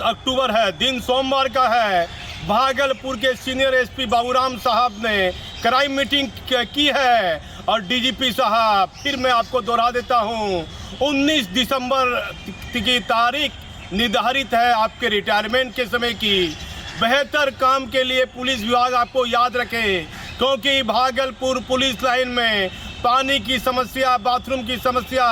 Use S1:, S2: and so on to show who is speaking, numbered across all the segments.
S1: अक्टूबर है, दिन सोमवार का है। भागलपुर के सीनियर एसपी बाबूराम साहब ने क्राइम मीटिंग की है और डीजीपी साहब, फिर मैं आपको दोहरा देता हूँ, 19 दिसंबर की तारीख निर्धारित है आपके रिटायरमेंट के समय की। बेहतर काम के लिए पुलिस विभाग आपको याद रखे, क्योंकि भागलपुर पुलिस लाइन में पानी की समस्या, बाथरूम की समस्या,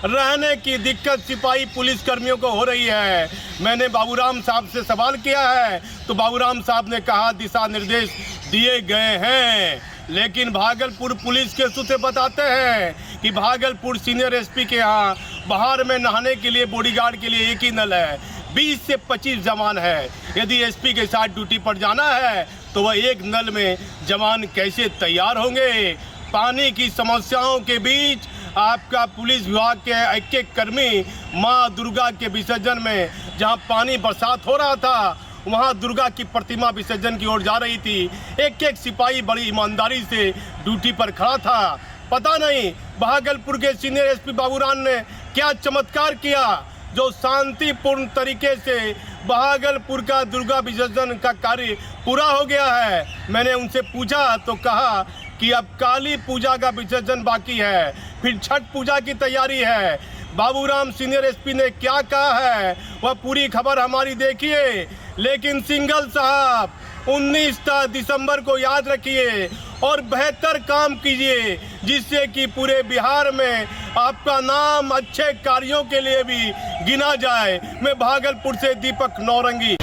S1: रहने की दिक्कत सिपाही पुलिस कर्मियों को हो रही है। मैंने बाबूराम साहब से सवाल किया है तो बाबूराम साहब ने कहा दिशा निर्देश दिए गए हैं, लेकिन भागलपुर पुलिस के सूत्र बताते हैं कि भागलपुर सीनियर एसपी के यहाँ बाहर में नहाने के लिए बॉडीगार्ड के लिए एक ही नल है, 20 से 25 जवान है। यदि एसपी के साथ ड्यूटी पर जाना है तो वह एक नल में जवान कैसे तैयार होंगे? पानी की समस्याओं के बीच आपका पुलिस विभाग के एक कर्मी माँ दुर्गा के विसर्जन में, जहां पानी बरसात हो रहा था, वहां दुर्गा की प्रतिमा विसर्जन की ओर जा रही थी, एक सिपाही बड़ी ईमानदारी से ड्यूटी पर खड़ा था। पता नहीं भागलपुर के सीनियर एसपी बाबूराम ने क्या चमत्कार किया जो शांतिपूर्ण तरीके से भागलपुर का दुर्गा विसर्जन का कार्य पूरा हो गया है। मैंने उनसे पूछा तो कहा कि अब काली पूजा का विसर्जन बाकी है, फिर छठ पूजा की तैयारी है। बाबूराम सीनियर एसपी ने क्या कहा है वह पूरी खबर हमारी देखिए, लेकिन सिंघल साहब 19 दिसंबर को याद रखिए और बेहतर काम कीजिए, जिससे कि पूरे बिहार में आपका नाम अच्छे कार्यों के लिए भी गिना जाए। मैं भागलपुर से दीपक नौरंगी।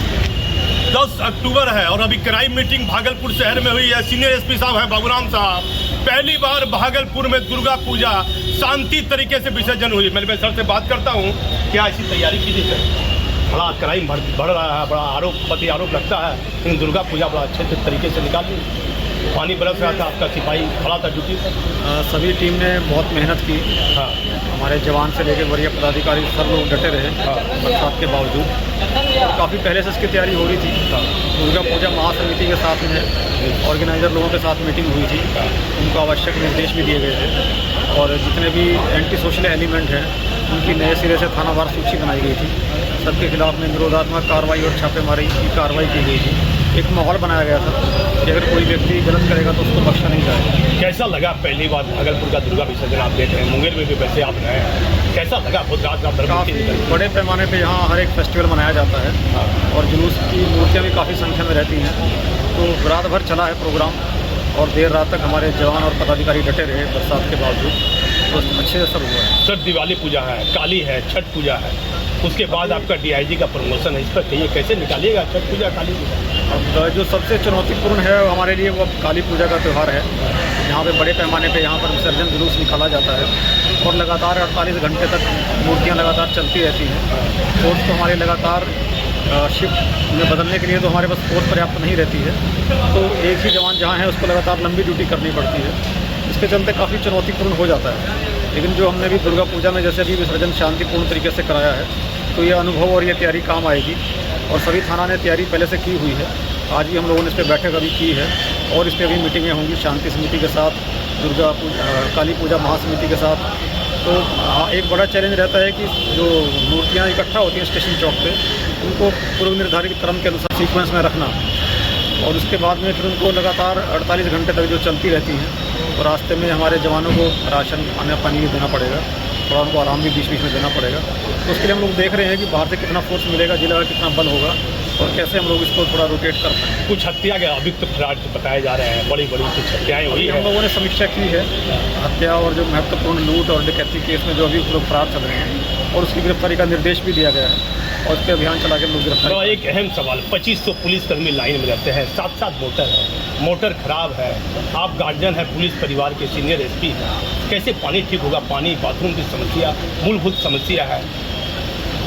S1: 10 अक्टूबर है और अभी क्राइम मीटिंग भागलपुर शहर में हुई है। सीनियर एसपी साहब है बाबूराम साहब, पहली बार भागलपुर में दुर्गा पूजा शांति तरीके से विसर्जन हुई। मैं सर से बात करता हूँ, क्या ऐसी तैयारी कीजिए सर? बड़ा क्राइम बढ़ रहा है, बड़ा आरोप लगता है, लेकिन दुर्गा पूजा बड़ा अच्छे तरीके से निकाल ली। पानी बरस रहा था, आपका सिपाही खड़ा था ड्यूटी पर।
S2: सभी टीम ने बहुत मेहनत की।
S1: हाँ,
S2: हमारे जवान से लेकर वरीय पदाधिकारी सब लोग डटे रहे।
S1: हाँ,
S2: बरसात के बावजूद और काफ़ी पहले से इसकी तैयारी हो रही थी।
S1: हाँ,
S2: दुर्गा पूजा महासमिति के साथ में ऑर्गेनाइजर लोगों के साथ मीटिंग हुई थी, उनको आवश्यक निर्देश भी दिए गए थे और जितने भी एंटी सोशल एलिमेंट हैं उनकी नए सिरे से थानावार सूची बनाई गई थी। सबके खिलाफ में निरोधात्मक कार्रवाई और छापेमारी की कार्रवाई की गई थी। एक माहौल बनाया गया था कि अगर कोई व्यक्ति गलत करेगा तो उसको बख्शा नहीं जाएगा।
S1: कैसा लगा पहली बार भागलपुर का दुर्गा विसर्जन? आप देख रहे हैं मुंगेर में भी वैसे आप रहे हैं, कैसा लगा? बहुत रात
S2: काफ़ी बड़े पैमाने पे यहाँ हर एक फेस्टिवल मनाया जाता है।
S1: हाँ, और
S2: जुलूस की मूर्तियाँ भी काफ़ी संख्या में रहती हैं, तो रात भर चला है प्रोग्राम और देर रात तक हमारे जवान और पदाधिकारी डटे रहे बरसात के बावजूद, तो अच्छे असर हुआ है।
S1: सर, दिवाली पूजा है, काली है, छठ पूजा है, उसके बाद आपका डीआईजी का प्रमोशन है, इस पर कहिए कैसे निकालिएगा छठ पूजा, काली पूजा?
S2: अब जो सबसे चुनौतीपूर्ण है हमारे लिए वो काली पूजा का त्यौहार है, जहाँ पे बड़े पैमाने पे यहाँ पर विसर्जन जुलूस निकाला जाता है और लगातार 48 घंटे तक मूर्तियाँ लगातार चलती रहती हैं। फोर्स तो हमारे लगातार शिफ्ट में बदलने के लिए तो हमारे पास फोर्स पर्याप्त नहीं रहती है, तो एक ही जवान जहाँ है उसको लगातार लंबी ड्यूटी करनी पड़ती है। इसके चलते काफ़ी चुनौतीपूर्ण हो जाता है, लेकिन जो हमने भी दुर्गा पूजा में जैसे भी विसर्जन शांतिपूर्ण तरीके से कराया है, तो ये अनुभव और ये तैयारी काम आएगी और सभी थाना ने तैयारी पहले से की हुई है। आज भी हम लोगों ने इस पर बैठक अभी की है और इस पर भी मीटिंगें होंगी शांति समिति के साथ, दुर्गा पूजा, काली पूजा महासमिति के साथ। तो एक बड़ा चैलेंज रहता है कि जो मूर्तियाँ इकट्ठा होती हैं स्टेशन चौक पे, उनको पूर्व निर्धारित क्रम के अनुसार सीक्वेंस में रखना और उसके बाद में फिर उनको लगातार 48 घंटे तक जो चलती रहती हैं, तो रास्ते में हमारे जवानों को राशन, खाना पानी भी देना पड़ेगा, थोड़ा उनको आराम भी बीच बीच में देना पड़ेगा। तो उसके लिए हम लोग देख रहे हैं कि बाहर से कितना फोर्स मिलेगा, जिला का कितना बल होगा और कैसे हम लोग इसको थोड़ा रोटेट कर पाएँ।
S1: कुछ हत्या के अभियुक्त फरार बताए जा रहे हैं, बड़ी बड़ी कुछ हत्याएँ हुई हैं।
S2: हम लोगों ने समीक्षा की है हत्या और जो महत्वपूर्ण लूट और डकैती केस में जो अभी लोग फरार चल रहे हैं और उसकी गिरफ्तारी का निर्देश भी दिया गया है और उसके अभियान चला के लोग गिरफ्तार।
S1: तो एक अहम सवाल, 2500 पुलिसकर्मी लाइन में रहते हैं, साथ साथ मोटर है, मोटर खराब है, आप गार्जियन है पुलिस परिवार के, सीनियर एसपी है, कैसे पानी ठीक होगा? पानी, बाथरूम की समस्या मूलभूत समस्या है,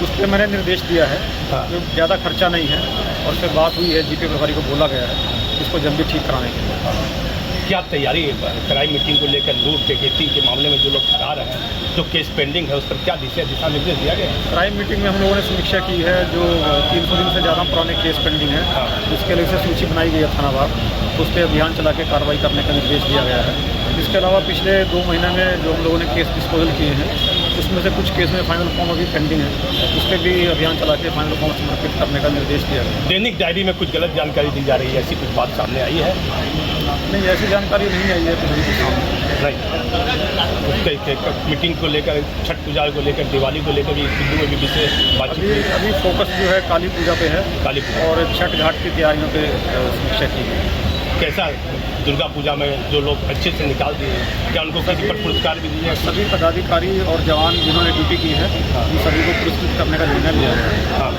S2: उस पर मैंने निर्देश दिया है।
S1: हाँ,
S2: जो ज़्यादा खर्चा नहीं है और उस पर बात हुई है, जीपी प्रभारी को बोला गया है इसको जल्दी ठीक कराने के लिए।
S1: क्या तैयारी है क्राइम मीटिंग को लेकर? लूट डकैती के मामले में जो लोग फरार हैं, जो केस पेंडिंग है, उस पर क्या दिशा निर्देश दिया गया है?
S2: क्राइम मीटिंग में हम लोगों ने समीक्षा की है, जो 300 दिन से ज़्यादा पुराने केस पेंडिंग है,
S1: हाँ,
S2: उसके लिए से सूची बनाई गई है थानावार, तो उस पर अभियान चला के कार्रवाई करने का निर्देश दिया गया है। इसके अलावा पिछले 2 महीने में जो हम लोगों ने केस डिस्पोजल किए हैं उसमें से कुछ केस में फाइनल फॉर्म अभी पेंडिंग है, उस पर भी अभियान चला के फाइनल फॉर्म समर्पित करने का निर्देश दिया गया।
S1: दैनिक डायरी में कुछ गलत जानकारी दी जा रही है, ऐसी कुछ बात सामने आई है?
S2: नहीं, ऐसी जानकारी नहीं आई है किसी के सामने।
S1: नहीं, मीटिंग को लेकर, छठ पूजा को लेकर, दिवाली को लेकर भी हिंदू में भी विशेष बातचीत।
S2: अभी फोकस जो है काली पूजा पे है,
S1: काली पूजा
S2: और छठ घाट की तैयारियों पे समीक्षा की गई।
S1: कैसा दुर्गा पूजा में जो लोग अच्छे से निकाल दिए, क्या उनको किसी पर पुरस्कार भी दिए?
S2: सभी पदाधिकारी और जवान जिन्होंने ड्यूटी की है, उन सभी को पुरस्कृत करने का निर्णय लिया है।
S1: हाँ,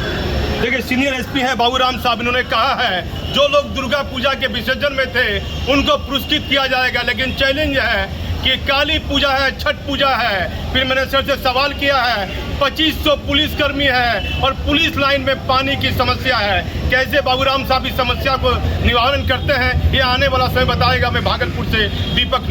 S1: देखिए सीनियर एसपी हैं बाबूराम साहब, इन्होंने कहा है जो लोग दुर्गा पूजा के विसर्जन में थे उनको पुरस्कृत किया जाएगा, लेकिन चैलेंज है कि काली पूजा है, छठ पूजा है। फिर मैंने सर से सवाल किया है, 2500 पुलिसकर्मी है और पुलिस लाइन में पानी की समस्या है, कैसे बाबूराम साहब इस समस्या को निवारण करते हैं, ये आने वाला समय बताएगा। मैं भागलपुर से दीपक